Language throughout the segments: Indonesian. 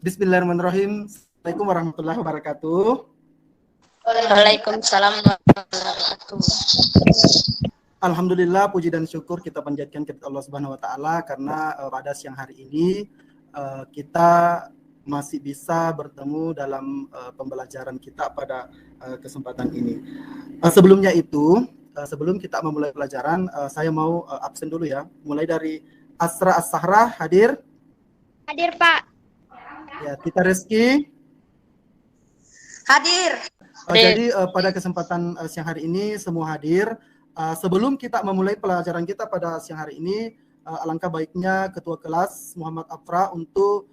Bismillahirrahmanirrahim. Assalamualaikum warahmatullahi wabarakatuh. Waalaikumsalam warahmatullahi wabarakatuh. Alhamdulillah, puji dan syukur kita panjatkan kepada Allah Subhanahu wa taala karena pada siang hari ini kita masih bisa bertemu dalam pembelajaran kita pada kesempatan ini. Sebelumnya itu, sebelum kita memulai pelajaran, saya mau absen dulu ya. Mulai dari Asra As-Sahra hadir? Hadir, Pak. Ya, kita Reski? Hadir. Jadi pada kesempatan siang hari ini semua hadir. Sebelum kita memulai pelajaran kita pada siang hari ini, alangkah baiknya Ketua Kelas Muhammad Afra untuk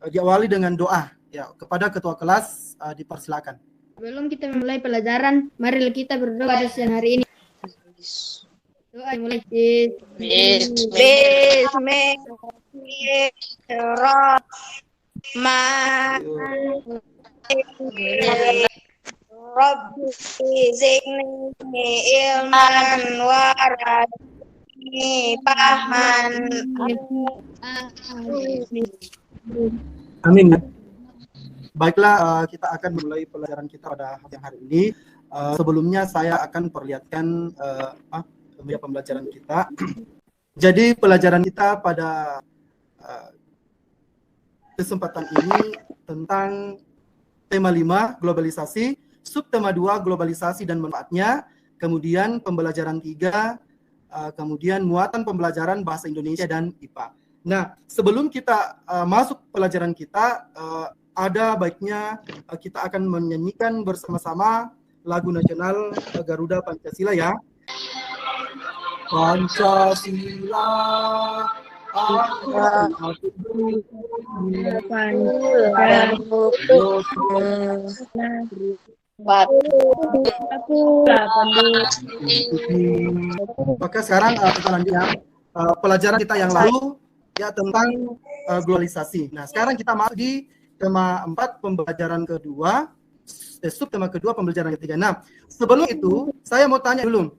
diawali dengan doa. Ya, kepada Ketua Kelas dipersilakan. Sebelum kita memulai pelajaran, mari kita berdoa pada siang hari ini. Doa dimulai. Bismillahirrahmanirrahim. Rabbi zidni ilman warahmani fahman. Amin. Baiklah, kita akan mulai pelajaran kita pada siang hari ini. Sebelumnya saya akan perlihatkan pembelajaran kita. Jadi pelajaran kita pada kesempatan ini tentang tema 5, globalisasi, subtema 2, globalisasi dan manfaatnya, kemudian pembelajaran 3, kemudian muatan pembelajaran bahasa Indonesia dan IPA. Nah, sebelum kita masuk pelajaran kita, ada baiknya kita akan menyanyikan bersama-sama lagu nasional Garuda Pancasila ya. Pancasila Maka sekarang kita lanjut ya. Pelajaran kita yang lalu ya tentang globalisasi. Nah, sekarang kita masuk di tema 4 pembelajaran kedua, subtema kedua pembelajaran ketiga. Nah, sebelum itu saya mau tanya dulu.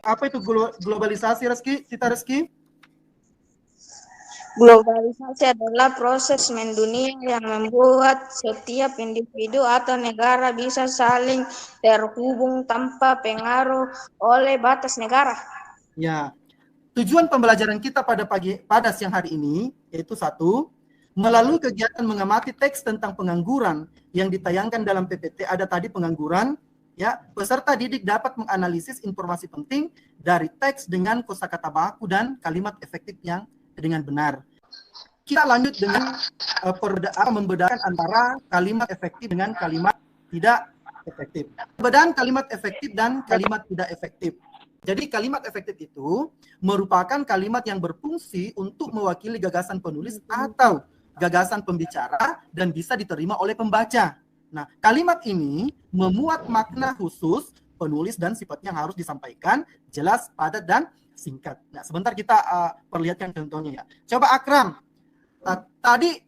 Apa itu globalisasi, Reski? Kita Reski? Globalisasi adalah proses mendunia yang membuat setiap individu atau negara bisa saling terhubung tanpa pengaruh oleh batas negara. Ya. Tujuan pembelajaran kita pada siang hari ini yaitu 1, melalui kegiatan mengamati teks tentang pengangguran yang ditayangkan dalam PPT, ada tadi pengangguran, ya, peserta didik dapat menganalisis informasi penting dari teks dengan kosakata baku dan kalimat efektif yang dengan benar. Kita lanjut dengan membedakan antara kalimat efektif dengan kalimat tidak efektif. Perbedaan kalimat efektif dan kalimat tidak efektif. Jadi kalimat efektif itu merupakan kalimat yang berfungsi untuk mewakili gagasan penulis atau gagasan pembicara dan bisa diterima oleh pembaca. Nah, kalimat ini memuat makna khusus penulis dan sifatnya harus disampaikan jelas, padat, dan singkat. Nah, sebentar kita perlihatkan contohnya ya. Coba Akram, tadi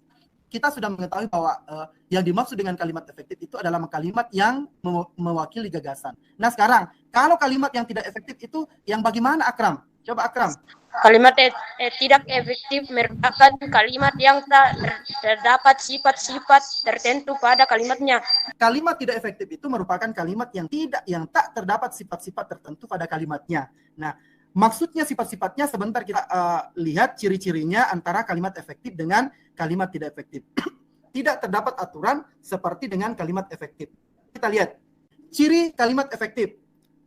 kita sudah mengetahui bahwa yang dimaksud dengan kalimat efektif itu adalah kalimat yang mewakili gagasan. Nah, sekarang kalau kalimat yang tidak efektif itu yang bagaimana, Akram? Coba Akram. Kalimat tidak efektif merupakan kalimat yang tak terdapat sifat-sifat tertentu pada kalimatnya. Kalimat tidak efektif itu merupakan kalimat yang tak terdapat sifat-sifat tertentu pada kalimatnya. Nah, maksudnya sifat-sifatnya sebentar kita lihat ciri-cirinya antara kalimat efektif dengan kalimat tidak efektif. Tidak terdapat aturan seperti dengan kalimat efektif. Kita lihat ciri kalimat efektif.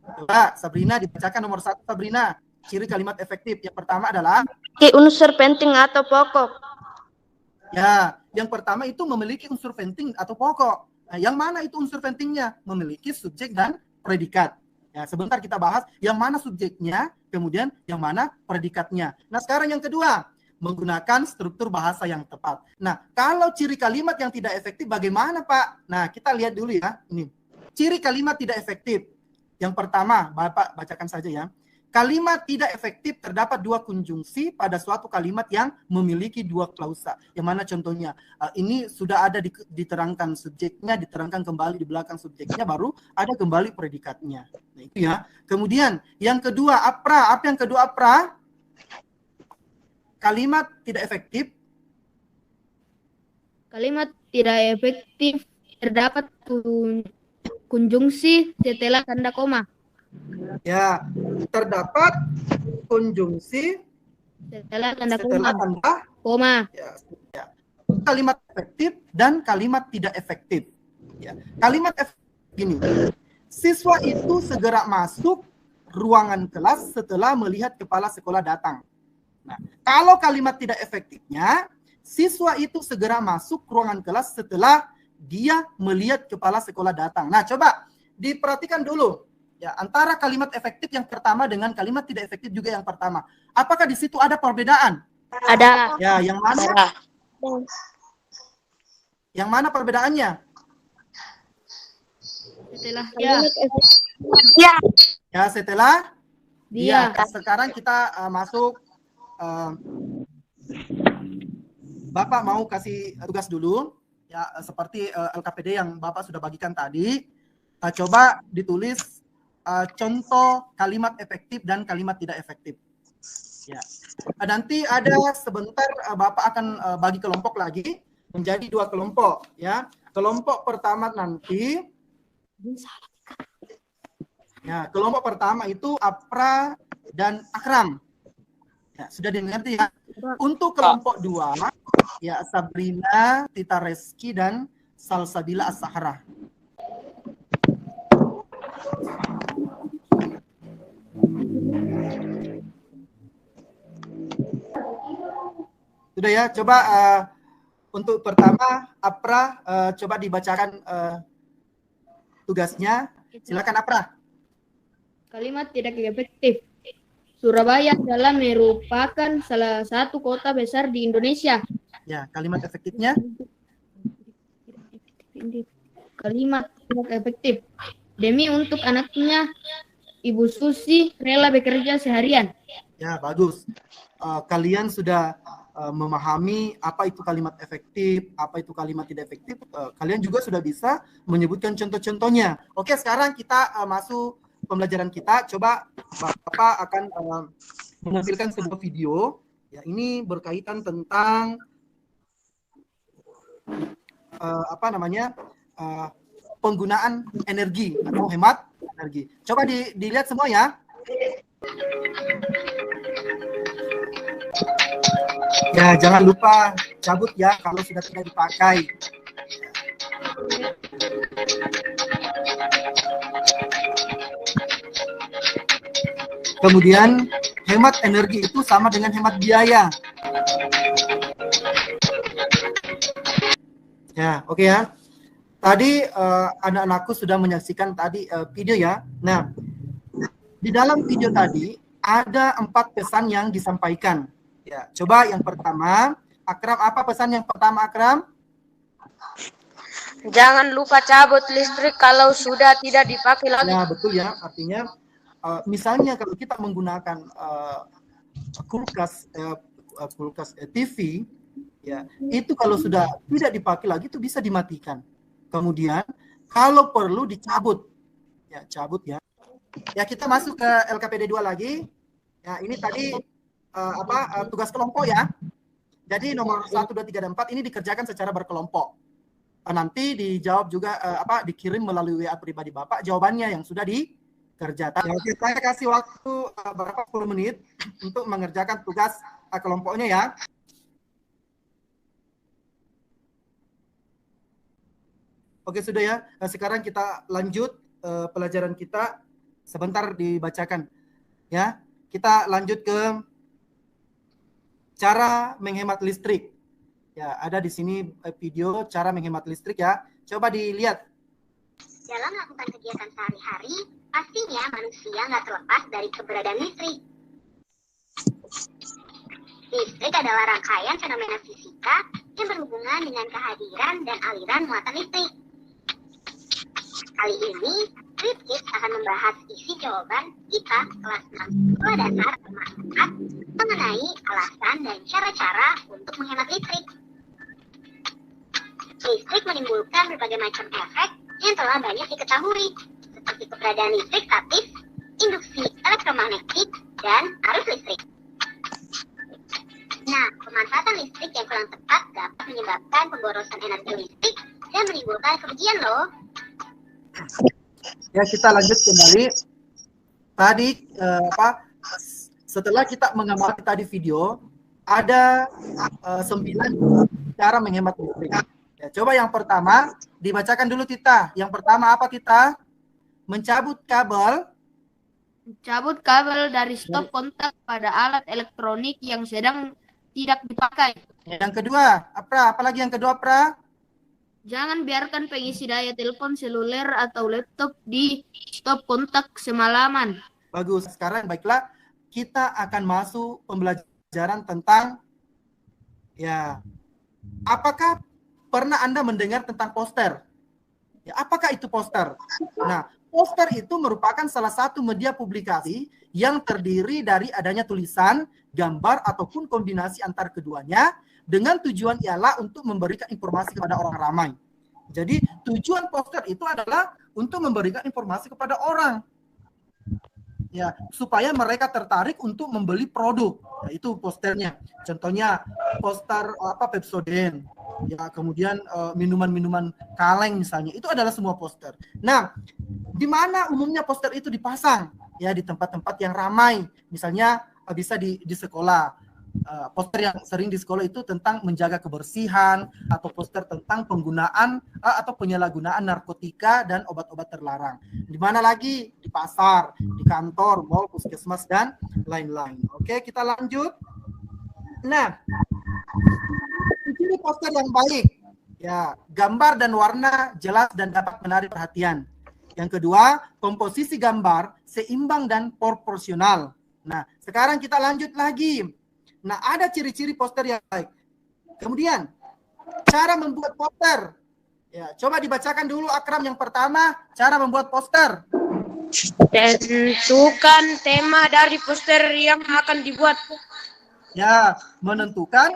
Coba Sabrina dibacakan nomor 1, Sabrina. Ciri kalimat efektif yang pertama adalah unsur penting atau pokok. Ya, yang pertama itu memiliki unsur penting atau pokok. Nah, yang mana itu unsur pentingnya? Memiliki subjek dan predikat. Ya, sebentar kita bahas yang mana subjeknya, kemudian yang mana predikatnya. Nah, sekarang yang kedua, menggunakan struktur bahasa yang tepat. Nah, kalau ciri kalimat yang tidak efektif bagaimana, Pak? Nah, kita lihat dulu ya. Ini. Ciri kalimat tidak efektif. Yang pertama, Bapak bacakan saja ya. Kalimat tidak efektif terdapat 2 konjungsi pada suatu kalimat yang memiliki 2 klausa. Yang mana contohnya? Ini sudah ada diterangkan subjeknya, diterangkan kembali di belakang subjeknya, baru ada kembali predikatnya. Nah, itu ya. Kemudian yang kedua, apra. Apa yang kedua, apra? Kalimat tidak efektif Kalimat tidak efektif terdapat konjungsi setelah tanda koma. Ya, terdapat konjungsi Setelah tanda setelah koma. tanda Koma. ya. Kalimat efektif dan kalimat tidak efektif. Ya. Kalimat efektif gini. Siswa itu segera masuk ruangan kelas setelah melihat kepala sekolah datang. Nah, kalau kalimat tidak efektifnya, siswa itu segera masuk ruangan kelas setelah dia melihat kepala sekolah datang. Nah, coba diperhatikan dulu ya antara kalimat efektif yang pertama dengan kalimat tidak efektif juga yang pertama. Apakah di situ ada perbedaan? Ada. Ya, yang mana? Ada. Yang mana perbedaannya? Setelah Ya. Ya, setelah dia. Sekarang kita masuk. Bapak mau kasih tugas dulu ya, seperti LKPD yang Bapak sudah bagikan tadi. Coba ditulis contoh kalimat efektif dan kalimat tidak efektif. Ya. Nanti ada sebentar Bapak akan bagi kelompok lagi menjadi 2 kelompok ya. Kelompok pertama nanti ya, kelompok pertama itu Apra dan Akram. Ya, sudah dimengerti ya. Untuk kelompok 2 ya Sabrina, Tita Reski dan Salsabila As-Sahra. Sudah ya, coba untuk pertama Apra coba dibacakan tugasnya. Silakan Apra. Kalimat tidak efektif. Surabaya adalah merupakan salah satu kota besar di Indonesia. Ya, kalimat efektifnya. Kalimat tidak efektif. Demi untuk anaknya, Ibu Susi rela bekerja seharian. Ya, bagus. Kalian sudah memahami apa itu kalimat efektif, apa itu kalimat tidak efektif. Kalian juga sudah bisa menyebutkan contoh-contohnya. Oke, sekarang kita masuk pembelajaran kita. Coba Bapak akan menampilkan sebuah video. Ya, ini berkaitan tentang penggunaan energi atau hemat energi. Coba dilihat semua ya. Ya, jangan lupa cabut ya kalau sudah tidak dipakai. Kemudian hemat energi itu sama dengan hemat biaya. Ya, oke ya. Tadi anak-anakku sudah menyaksikan tadi video ya. Nah, di dalam video tadi ada 4 pesan yang disampaikan. Ya, coba yang pertama, Akram, apa pesan yang pertama Akram? Jangan lupa cabut listrik kalau sudah tidak dipakai lagi. Ya, betul ya. Artinya misalnya kalau kita menggunakan kulkas TV ya, itu kalau sudah tidak dipakai lagi itu bisa dimatikan. Kemudian kalau perlu dicabut. Ya, cabut ya. Ya, kita masuk ke LKPD 2 lagi. Ya, ini tadi tugas kelompok ya. Jadi nomor 1, 2, 3, dan 4 ini dikerjakan secara berkelompok. Nanti dijawab juga dikirim melalui WA pribadi Bapak jawabannya yang sudah dikerjakan. Ya, saya kasih waktu berapa 10 menit untuk mengerjakan tugas kelompoknya ya. Oke, sudah ya. Sekarang kita lanjut pelajaran kita. Sebentar dibacakan. Ya, kita lanjut ke cara menghemat listrik. Ya, ada di sini video cara menghemat listrik ya. Coba dilihat. Dalam melakukan kegiatan sehari-hari, pastinya manusia nggak terlepas dari keberadaan listrik. Listrik adalah rangkaian fenomena fisika yang berhubungan dengan kehadiran dan aliran muatan listrik. Kali ini, Rifkis akan membahas isi jawaban kita kelas 6 sekolah dasar bermanfaat mengenai alasan dan cara-cara untuk menghemat listrik. Listrik menimbulkan berbagai macam efek yang telah banyak diketahui, seperti keberadaan listrik statis, induksi elektromagnetik, dan arus listrik. Nah, pemanfaatan listrik yang kurang tepat dapat menyebabkan pemborosan energi listrik dan menimbulkan kerugian loh. Ya, kita lanjut kembali. Tadi setelah kita mengamati tadi video, ada 9 cara menghemat listrik. Ya, coba yang pertama dibacakan dulu Tita. Yang pertama apa Tita? Mencabut kabel dari stop kontak pada alat elektronik yang sedang tidak dipakai. Yang kedua, apalagi yang kedua, Pra? Jangan biarkan pengisi daya telepon seluler atau laptop di stop kontak semalaman. Bagus. Sekarang baiklah, kita akan masuk pembelajaran tentang apakah pernah Anda mendengar tentang poster? Ya, apakah itu poster? Nah, poster itu merupakan salah satu media publikasi yang terdiri dari adanya tulisan, gambar, ataupun kombinasi antara keduanya dengan tujuan ialah untuk memberikan informasi kepada orang ramai. Jadi tujuan poster itu adalah untuk memberikan informasi kepada orang, ya, supaya mereka tertarik untuk membeli produk. Ya, itu posternya. Contohnya poster Pepsodent, ya, kemudian minuman-minuman kaleng misalnya, itu adalah semua poster. Nah, di mana umumnya poster itu dipasang? Ya, di tempat-tempat yang ramai, misalnya bisa di sekolah. Poster yang sering di sekolah itu tentang menjaga kebersihan, atau poster tentang penggunaan atau penyalahgunaan narkotika dan obat-obat terlarang. Di mana lagi? Di pasar, di kantor, mall, puskesmas, dan lain-lain. Oke, kita lanjut. Nah, ini poster yang baik. Ya, gambar dan warna jelas dan dapat menarik perhatian. Yang kedua, komposisi gambar seimbang dan proporsional. Nah, sekarang kita lanjut lagi. Nah, ada ciri-ciri poster yang baik. Kemudian, cara membuat poster. Ya, coba dibacakan dulu Akram yang pertama, cara membuat poster. Tentukan tema dari poster yang akan dibuat. Ya, menentukan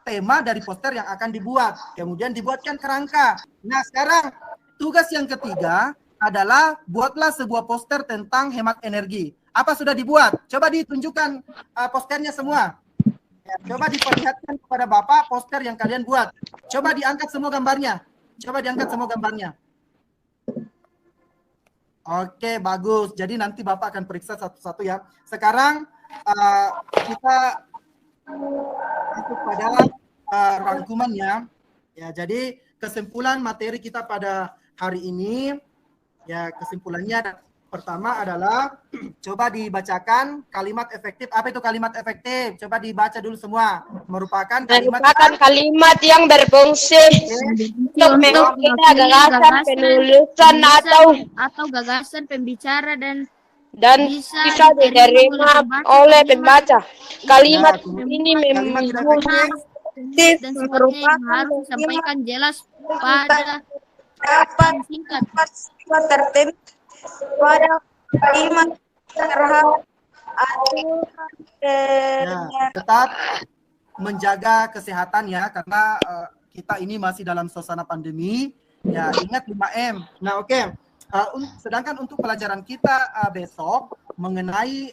tema dari poster yang akan dibuat. Kemudian dibuatkan kerangka. Nah, sekarang tugas yang ketiga adalah buatlah sebuah poster tentang hemat energi. Apa sudah dibuat? Coba ditunjukkan posternya semua. Ya, coba diperlihatkan kepada Bapak poster yang kalian buat. Coba diangkat semua gambarnya. Oke, bagus. Jadi nanti Bapak akan periksa satu-satu ya. Sekarang kita masuk pada rangkumannya. Ya, jadi kesimpulan materi kita pada hari ini, ya, kesimpulannya pertama adalah coba dibacakan kalimat efektif. Apa itu kalimat efektif? Coba dibaca dulu semua. Merupakan kalimat yang berfungsi untuk mewakili gagasan penulisan atau gagasan pembicara dan bisa diterima oleh pembaca. Kalimat ini merupakan dan sebagainya yang harus disampaikan jelas pada singkat tertentu pada kalimat terhadap tetap menjaga kesehatan ya, karena kita ini masih dalam suasana pandemi. Ya, ingat 5M. Nah, oke. Sedangkan untuk pelajaran kita besok mengenai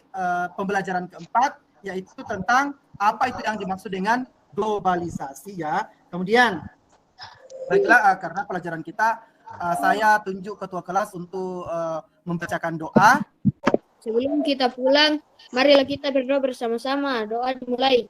pembelajaran keempat, yaitu tentang apa itu yang dimaksud dengan globalisasi ya. Kemudian baiklah, karena pelajaran kita saya tunjuk ketua kelas untuk membacakan doa. Sebelum kita pulang, marilah kita berdoa bersama-sama. Doa dimulai.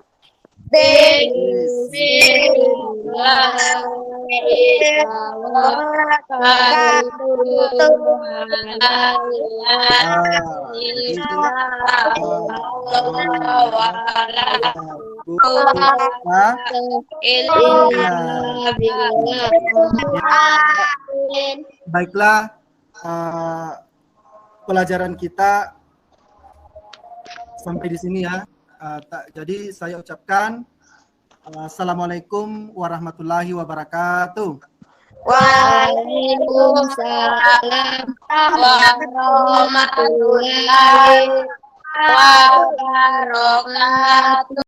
Baiklah, pelajaran kita sampai di sini ya. Jadi saya ucapkan Assalamualaikum warahmatullahi wabarakatuh. Waalaikumsalam warahmatullahi wabarakatuh.